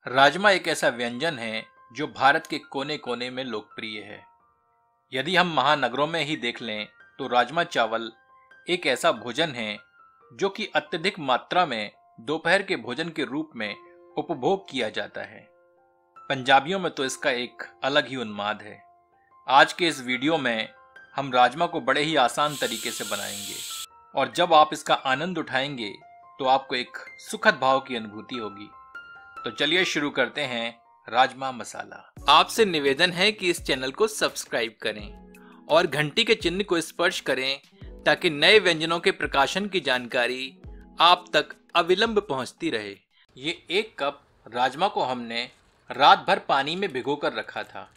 राजमा एक ऐसा व्यंजन है जो भारत के कोने कोने में लोकप्रिय है। यदि हम महानगरों में ही देख लें तो राजमा चावल एक ऐसा भोजन है जो कि अत्यधिक मात्रा में दोपहर के भोजन के रूप में उपभोग किया जाता है। पंजाबियों में तो इसका एक अलग ही उन्माद है। आज के इस वीडियो में हम राजमा को बड़े ही आसान तरीके से बनाएंगे और जब आप इसका आनंद उठाएंगे तो आपको एक सुखद भाव की अनुभूति होगी। तो चलिए शुरू करते हैं राजमा मसाला। आपसे निवेदन है कि इस चैनल को सब्सक्राइब करें और घंटी के चिन्ह को स्पर्श करें ताकि नए व्यंजनों के प्रकाशन की जानकारी आप तक अविलंब पहुंचती रहे। ये 1 कप राजमा को हमने रात भर पानी में भिगो कर रखा था।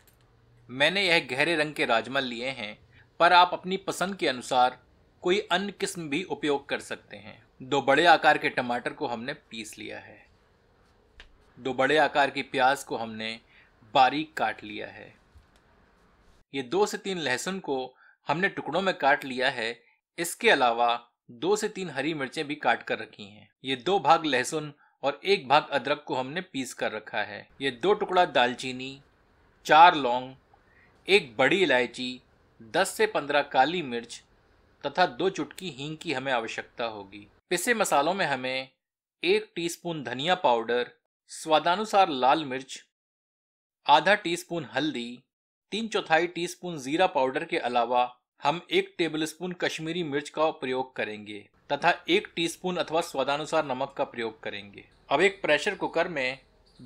मैंने यह गहरे रंग के राजमा लिए हैं, पर आप अपनी पसंद के अनुसार कोई अन्य किस्म भी उपयोग कर सकते हैं। 2 बड़े आकार के टमाटर को हमने पीस लिया है। 2 बड़े आकार की प्याज को हमने बारीक काट लिया है। ये 2 से 3 लहसुन को हमने टुकड़ों में काट लिया है। इसके अलावा 2 से 3 हरी मिर्चें भी काट कर रखी हैं। ये 2 भाग लहसुन और 1 भाग अदरक को हमने पीस कर रखा है। ये 2 टुकड़ा दालचीनी, 4 लौंग, 1 बड़ी इलायची, 10 से 15 काली मिर्च तथा 2 चुटकी हींग की हमें आवश्यकता होगी। पिसे मसालों में हमें 1 टीस्पून धनिया पाउडर, स्वादानुसार लाल मिर्च, आधा टीस्पून हल्दी, 3/4 टीस्पून जीरा पाउडर के अलावा हम 1 टेबलस्पून कश्मीरी मिर्च का प्रयोग करेंगे तथा 1 टीस्पून अथवा स्वादानुसार नमक का प्रयोग करेंगे। अब एक प्रेशर कुकर में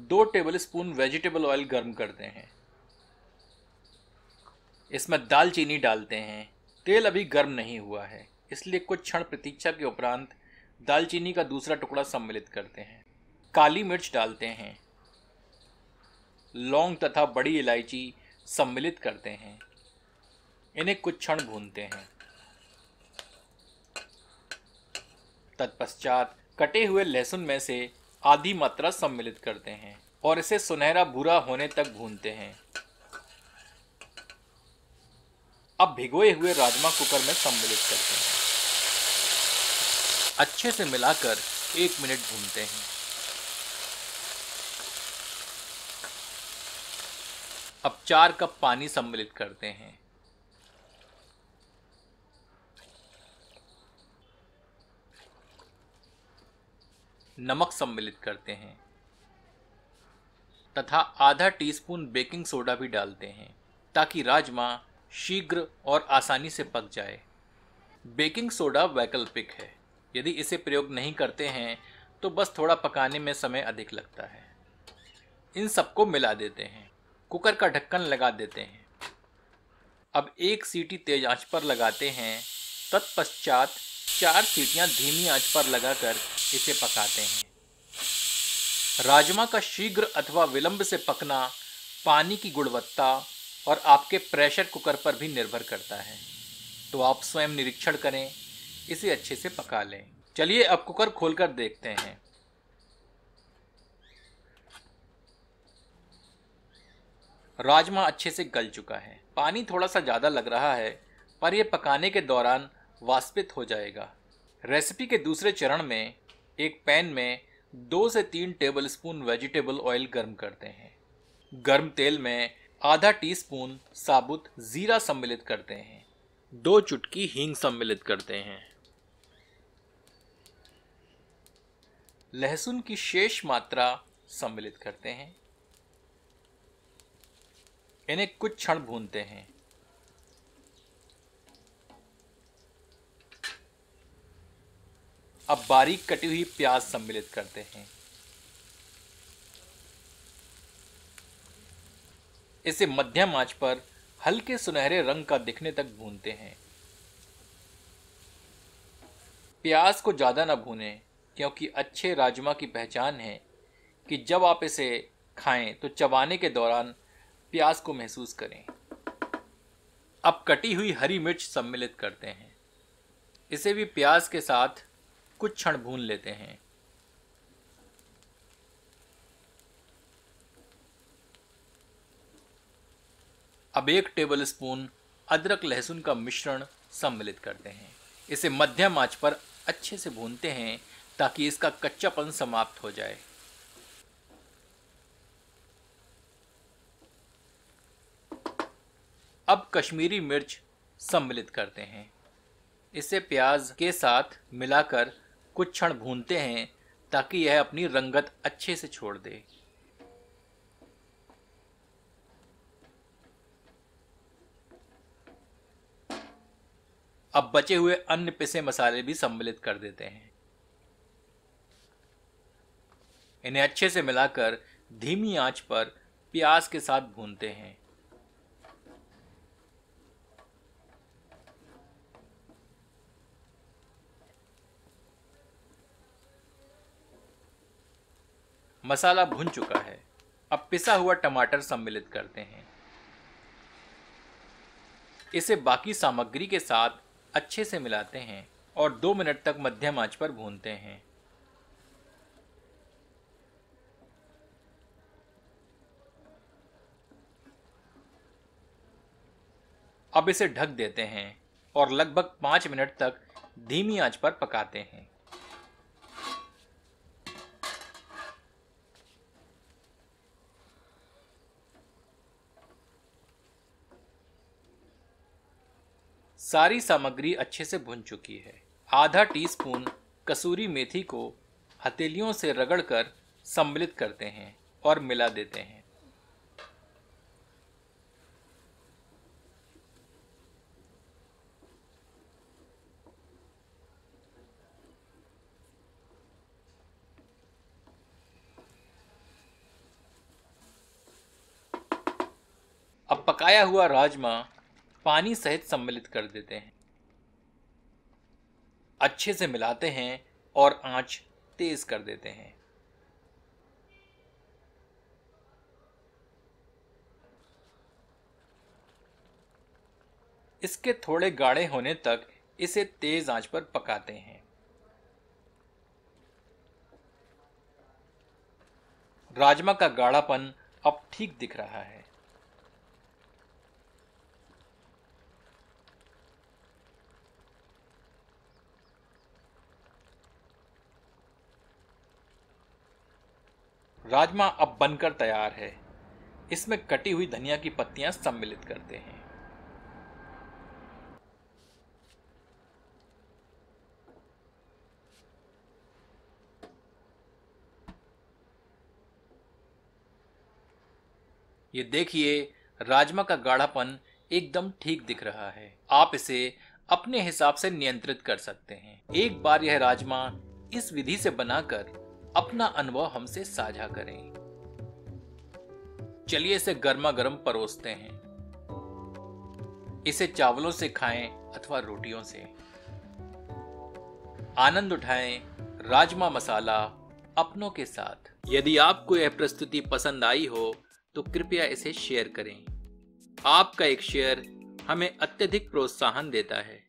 2 टेबलस्पून वेजिटेबल ऑयल गर्म करते हैं। इसमें दालचीनी डालते हैं। तेल अभी गर्म नहीं हुआ है, इसलिए कुछ क्षण प्रतीक्षा के उपरांत दालचीनी का दूसरा टुकड़ा सम्मिलित करते हैं। काली मिर्च डालते हैं। लौंग तथा बड़ी इलायची सम्मिलित करते हैं। इन्हें कुछ क्षण भूनते हैं। तत्पश्चात कटे हुए लहसुन में से आधी मात्रा सम्मिलित करते हैं और इसे सुनहरा भूरा होने तक भूनते हैं। अब भिगोए हुए राजमा कुकर में सम्मिलित करते हैं। अच्छे से मिलाकर 1 मिनट भूनते हैं। अब 4 कप पानी सम्मिलित करते हैं। नमक सम्मिलित करते हैं तथा आधा टीस्पून बेकिंग सोडा भी डालते हैं ताकि राजमा शीघ्र और आसानी से पक जाए। बेकिंग सोडा वैकल्पिक है। यदि इसे प्रयोग नहीं करते हैं तो बस थोड़ा पकाने में समय अधिक लगता है। इन सबको मिला देते हैं। कुकर का ढक्कन लगा देते हैं। अब 1 सीटी तेज आंच पर लगाते हैं। तत्पश्चात 4 सीटियां धीमी आंच पर लगाकर इसे पकाते हैं। राजमा का शीघ्र अथवा विलंब से पकना पानी की गुणवत्ता और आपके प्रेशर कुकर पर भी निर्भर करता है, तो आप स्वयं निरीक्षण करें, इसे अच्छे से पका लें। चलिए अब कुकर खोलकर देखते हैं। राजमा अच्छे से गल चुका है। पानी थोड़ा सा ज़्यादा लग रहा है, पर यह पकाने के दौरान वाष्पित हो जाएगा। रेसिपी के दूसरे चरण में एक पैन में 2 से 3 टेबलस्पून वेजिटेबल ऑयल गर्म करते हैं। गर्म तेल में आधा टीस्पून साबुत जीरा सम्मिलित करते हैं। 2 चुटकी हींग सम्मिलित करते हैं। लहसुन की शेष मात्रा सम्मिलित करते हैं। इन्हें कुछ क्षण भूनते हैं। अब बारीक कटी हुई प्याज सम्मिलित करते हैं। इसे मध्यम आंच पर हल्के सुनहरे रंग का दिखने तक भूनते हैं। प्याज को ज़्यादा न भूनें, क्योंकि अच्छे राजमा की पहचान है कि जब आप इसे खाएं तो चबाने के दौरान प्याज को महसूस करें। अब कटी हुई हरी मिर्च सम्मिलित करते हैं। इसे भी प्याज के साथ कुछ क्षण भून लेते हैं। अब 1 टेबलस्पून अदरक लहसुन का मिश्रण सम्मिलित करते हैं। इसे मध्यम आंच पर अच्छे से भूनते हैं ताकि इसका कच्चापन समाप्त हो जाए। अब कश्मीरी मिर्च सम्मिलित करते हैं। इसे प्याज के साथ मिलाकर कुछ क्षण भूनते हैं ताकि यह अपनी रंगत अच्छे से छोड़ दे। अब बचे हुए अन्य पिसे मसाले भी सम्मिलित कर देते हैं। इन्हें अच्छे से मिलाकर धीमी आंच पर प्याज के साथ भूनते हैं। मसाला भुन चुका है। अब पिसा हुआ टमाटर सम्मिलित करते हैं। इसे बाकी सामग्री के साथ अच्छे से मिलाते हैं और 2 मिनट तक मध्यम आंच पर भूनते हैं। अब इसे ढक देते हैं और लगभग 5 मिनट तक धीमी आंच पर पकाते हैं। सारी सामग्री अच्छे से भुन चुकी है। आधा टीस्पून कसूरी मेथी को हथेलियों से रगड़कर सम्मिलित करते हैं और मिला देते हैं। अब पकाया हुआ राजमा पानी सहित सम्मिलित कर देते हैं। अच्छे से मिलाते हैं और आंच तेज कर देते हैं। इसके थोड़े गाढ़े होने तक इसे तेज आंच पर पकाते हैं। राजमा का गाढ़ापन अब ठीक दिख रहा है। राजमा अब बनकर तैयार है। इसमें कटी हुई धनिया की पत्तियां सम्मिलित करते हैं। ये देखिए, राजमा का गाढ़ापन एकदम ठीक दिख रहा है। आप इसे अपने हिसाब से नियंत्रित कर सकते हैं। एक बार यह राजमा इस विधि से बनाकर अपना अनुभव हमसे साझा करें। चलिए इसे गर्मा गर्म परोसते हैं। इसे चावलों से खाएं अथवा रोटियों से। आनंद उठाएं राजमा मसाला अपनों के साथ। यदि आपको यह प्रस्तुति पसंद आई हो तो कृपया इसे शेयर करें। आपका एक शेयर हमें अत्यधिक प्रोत्साहन देता है।